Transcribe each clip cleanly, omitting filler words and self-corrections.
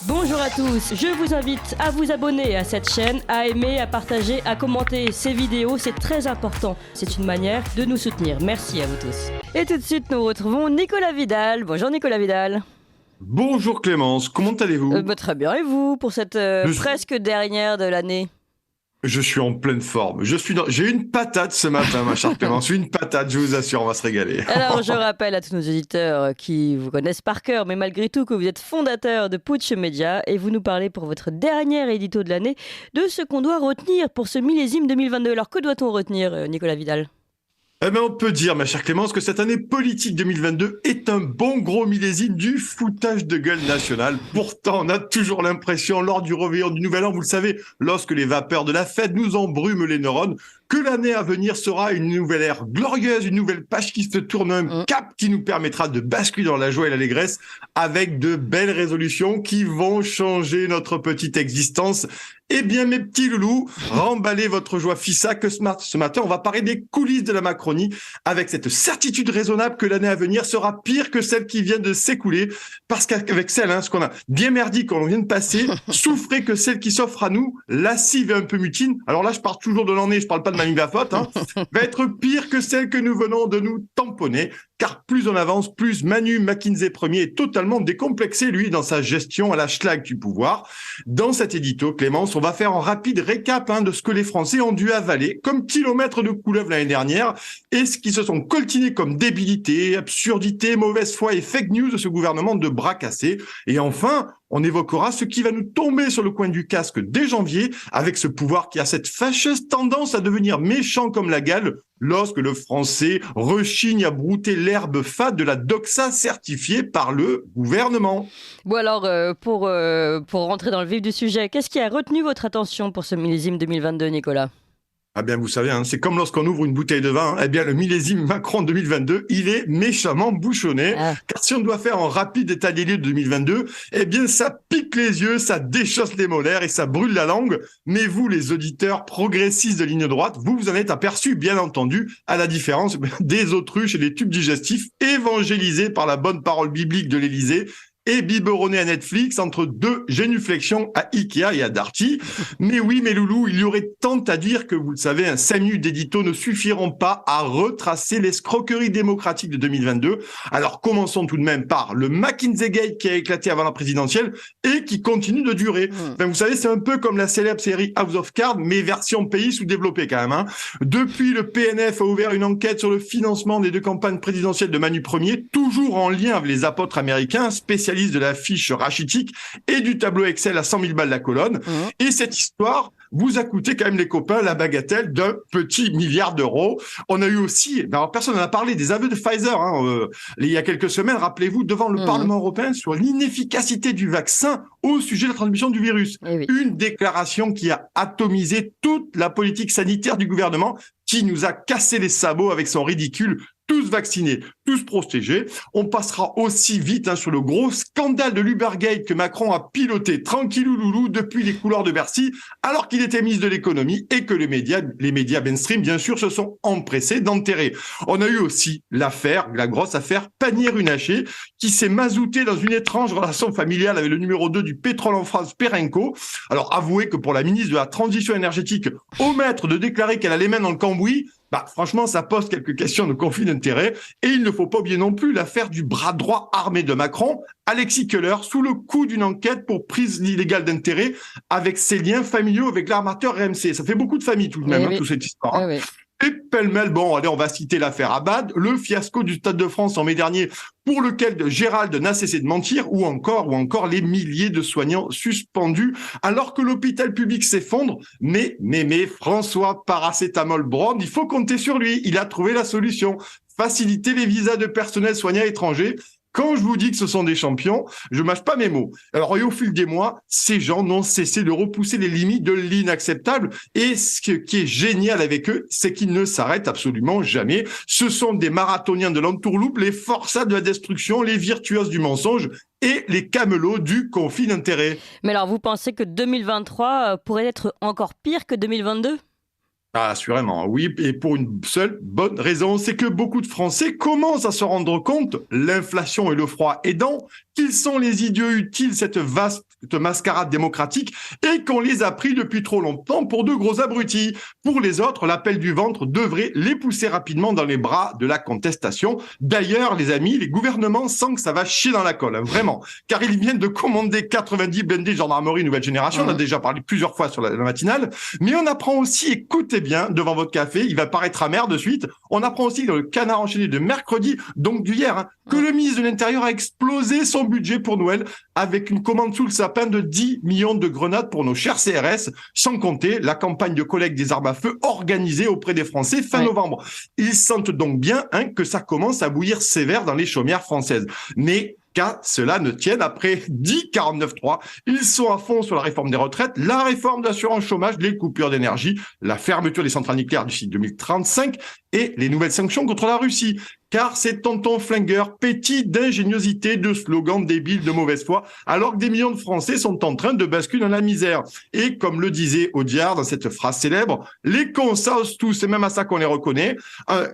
Bonjour à tous, je vous invite à vous abonner à cette chaîne, à aimer, à partager, à commenter ces vidéos, c'est très important. C'est une manière de nous soutenir. Merci à vous tous. Et tout de suite, nous retrouvons Nicolas Vidal. Bonjour Nicolas Vidal. Bonjour Clémence, comment allez-vous? Très bien, et vous, pour cette presque dernière de l'année? Je suis en pleine forme. J'ai une patate ce matin, ma chère Clémence. Une patate, je vous assure, on va se régaler. Alors, je rappelle à tous nos auditeurs qui vous connaissent par cœur, mais malgré tout, que vous êtes fondateur de Putsch Média et vous nous parlez pour votre dernière édito de l'année de ce qu'on doit retenir pour ce millésime 2022. Alors, que doit-on retenir, Nicolas Vidal ? Eh bien, on peut dire, ma chère Clémence, que cette année politique 2022 est un bon gros millésime du foutage de gueule national. Pourtant, on a toujours l'impression, lors du réveillon du Nouvel An, vous le savez, lorsque les vapeurs de la fête nous embrument les neurones, que l'année à venir sera une nouvelle ère glorieuse, une nouvelle page qui se tourne, un cap qui nous permettra de basculer dans la joie et l'allégresse avec de belles résolutions qui vont changer notre petite existence. Eh bien, mes petits loulous, remballez votre joie FISA que ce matin, on va parler des coulisses de la Macronie avec cette certitude raisonnable que l'année à venir sera pire que celle qui vient de s'écouler parce qu'avec celle, ce qu'on a bien merdique qu'on vient de passer, souffrez que celle qui s'offre à nous, lascive et un peu mutine. Alors là, je parle toujours de l'année, je parle pas de Manu Lafotte, va être pire que celle que nous venons de nous tamponner. Car plus on avance, plus Manu McKinsey Premier est totalement décomplexé, lui, dans sa gestion à la schlag du pouvoir. Dans cet édito, Clémence, on va faire un rapide récap de ce que les Français ont dû avaler comme kilomètres de couleuvre l'année dernière et ce qui se sont coltinés comme débilité, absurdité, mauvaise foi et fake news de ce gouvernement de bras cassés. Et enfin, on évoquera ce qui va nous tomber sur le coin du casque dès janvier avec ce pouvoir qui a cette fâcheuse tendance à devenir méchant comme la gale lorsque le français rechigne à brouter l'herbe fade de la doxa certifiée par le gouvernement. Bon alors, pour rentrer dans le vif du sujet, qu'est-ce qui a retenu votre attention pour ce millésime 2022, Nicolas ? Ah bien, vous savez, c'est comme lorsqu'on ouvre une bouteille de vin. Eh bien, le millésime Macron 2022, il est méchamment bouchonné. Car si on doit faire un rapide état des lieux de 2022, eh bien, ça pique les yeux, ça déchausse les molaires et ça brûle la langue. Mais vous, les auditeurs progressistes de ligne droite, vous en êtes aperçus, bien entendu, à la différence des autruches et des tubes digestifs évangélisés par la bonne parole biblique de l'Élysée et biberonné à Netflix entre deux génuflexions à Ikea et à Darty. Mais oui, mes loulous, il y aurait tant à dire que, vous le savez, 5 minutes d'édito ne suffiront pas à retracer l'escroquerie démocratique de 2022. Alors commençons tout de même par le McKinsey Gate qui a éclaté avant la présidentielle et qui continue de durer. Vous savez, c'est un peu comme la célèbre série House of Cards, mais version pays sous-développée quand même. Depuis, le PNF a ouvert une enquête sur le financement des deux campagnes présidentielles de Manu Premier, toujours en lien avec les apôtres américains, spécialistes de la fiche rachitique et du tableau Excel à 100 000 balles la colonne. Et cette histoire vous a coûté quand même, les copains, la bagatelle d'un petit milliard d'euros. On a eu aussi, alors personne n'en a parlé, des aveux de Pfizer il y a quelques semaines, rappelez-vous, devant le Parlement européen sur l'inefficacité du vaccin au sujet de la transmission du virus. Une déclaration qui a atomisé toute la politique sanitaire du gouvernement, qui nous a cassé les sabots avec son ridicule tous vaccinés, tous protégés. On passera aussi vite sur le gros scandale de l'Ubergate que Macron a piloté tranquillou loulou depuis les couloirs de Bercy, alors qu'il était ministre de l'économie et que les médias mainstream, bien sûr, se sont empressés d'enterrer. On a eu aussi la grosse affaire Pannier-Runacher, qui s'est mazouté dans une étrange relation familiale avec le numéro 2 du pétrole en France, Perenco. Alors, avouez que pour la ministre de la Transition énergétique, omettre de déclarer qu'elle a les mains dans le cambouis, franchement, ça pose quelques questions de conflit d'intérêts. Et il ne faut pas oublier non plus l'affaire du bras droit armé de Macron, Alexis Keller, sous le coup d'une enquête pour prise illégale d'intérêt avec ses liens familiaux avec l'armateur RMC. Ça fait beaucoup de familles tout de même, toute cette histoire. Et pêle-mêle, on va citer l'affaire Abad, le fiasco du Stade de France en mai dernier, pour lequel Gérald n'a cessé de mentir, ou encore les milliers de soignants suspendus, alors que l'hôpital public s'effondre. Mais François Paracétamol Brand, il faut compter sur lui. Il a trouvé la solution. Faciliter les visas de personnel soignant étranger. Quand je vous dis que ce sont des champions, je mâche pas mes mots. Alors, et au fil des mois, ces gens n'ont cessé de repousser les limites de l'inacceptable. Et ce qui est génial avec eux, c'est qu'ils ne s'arrêtent absolument jamais. Ce sont des marathoniens de l'entourloupe, les forçats de la destruction, les virtuoses du mensonge et les camelots du conflit d'intérêts. Mais alors, vous pensez que 2023 pourrait être encore pire que 2022 ? Ah, assurément, oui, et pour une seule bonne raison, c'est que beaucoup de Français commencent à se rendre compte, l'inflation et le froid aidant, qu'ils sont les idiots utiles, cette vaste mascarade démocratique et qu'on les a pris depuis trop longtemps pour de gros abrutis. Pour les autres, l'appel du ventre devrait les pousser rapidement dans les bras de la contestation. D'ailleurs, les amis, les gouvernements sentent que ça va chier dans la colle, hein, vraiment, car ils viennent de commander 90 blindés gendarmerie nouvelle génération. On a déjà parlé plusieurs fois sur la matinale, mais on apprend aussi, écoutez bien, devant votre café, il va paraître amer de suite, on apprend aussi dans le Canard enchaîné de mercredi, donc d'hier, hein, que le ministre de l'Intérieur a explosé son budget pour Noël avec une commande sous le sapin de 10 millions de grenades pour nos chers CRS, sans compter la campagne de collecte des armes à feu organisée auprès des Français fin novembre. Ils sentent donc bien que ça commence à bouillir sévère dans les chaumières françaises. Mais qu'à cela ne tienne, après 49.3, ils sont à fond sur la réforme des retraites, la réforme de l'assurance chômage, les coupures d'énergie, la fermeture des centrales nucléaires d'ici 2035 et les nouvelles sanctions contre la Russie. Car ces tontons flingueurs pétillent d'ingéniosité, de slogans débiles de mauvaise foi, alors que des millions de Français sont en train de basculer dans la misère. Et comme le disait Audiard dans cette phrase célèbre, les cons, ça ose tous, c'est même à ça qu'on les reconnaît.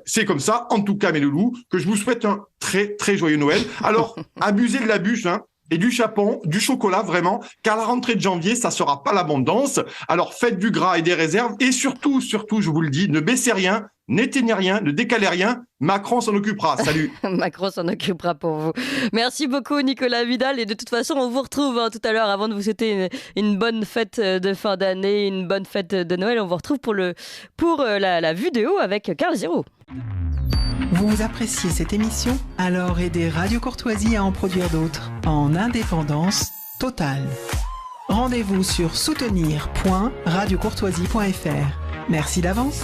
C'est comme ça, en tout cas, mes loulous, que je vous souhaite un très, très joyeux Noël. Alors, abusez de la bûche, et du chapon, du chocolat, vraiment, car la rentrée de janvier, ça sera pas l'abondance. Alors, faites du gras et des réserves, et surtout, je vous le dis, ne baissez rien, n'éteignez rien, ne décalez rien, Macron s'en occupera. Salut. Macron s'en occupera pour vous. Merci beaucoup Nicolas Vidal, et de toute façon on vous retrouve tout à l'heure avant de vous souhaiter une bonne fête de fin d'année, une bonne fête de Noël. On vous retrouve pour la vidéo avec Carl Zero. Vous appréciez cette émission? Alors aidez Radio Courtoisie à en produire d'autres en indépendance totale. Rendez-vous sur soutenir.radiocourtoisie.fr. Merci d'avance.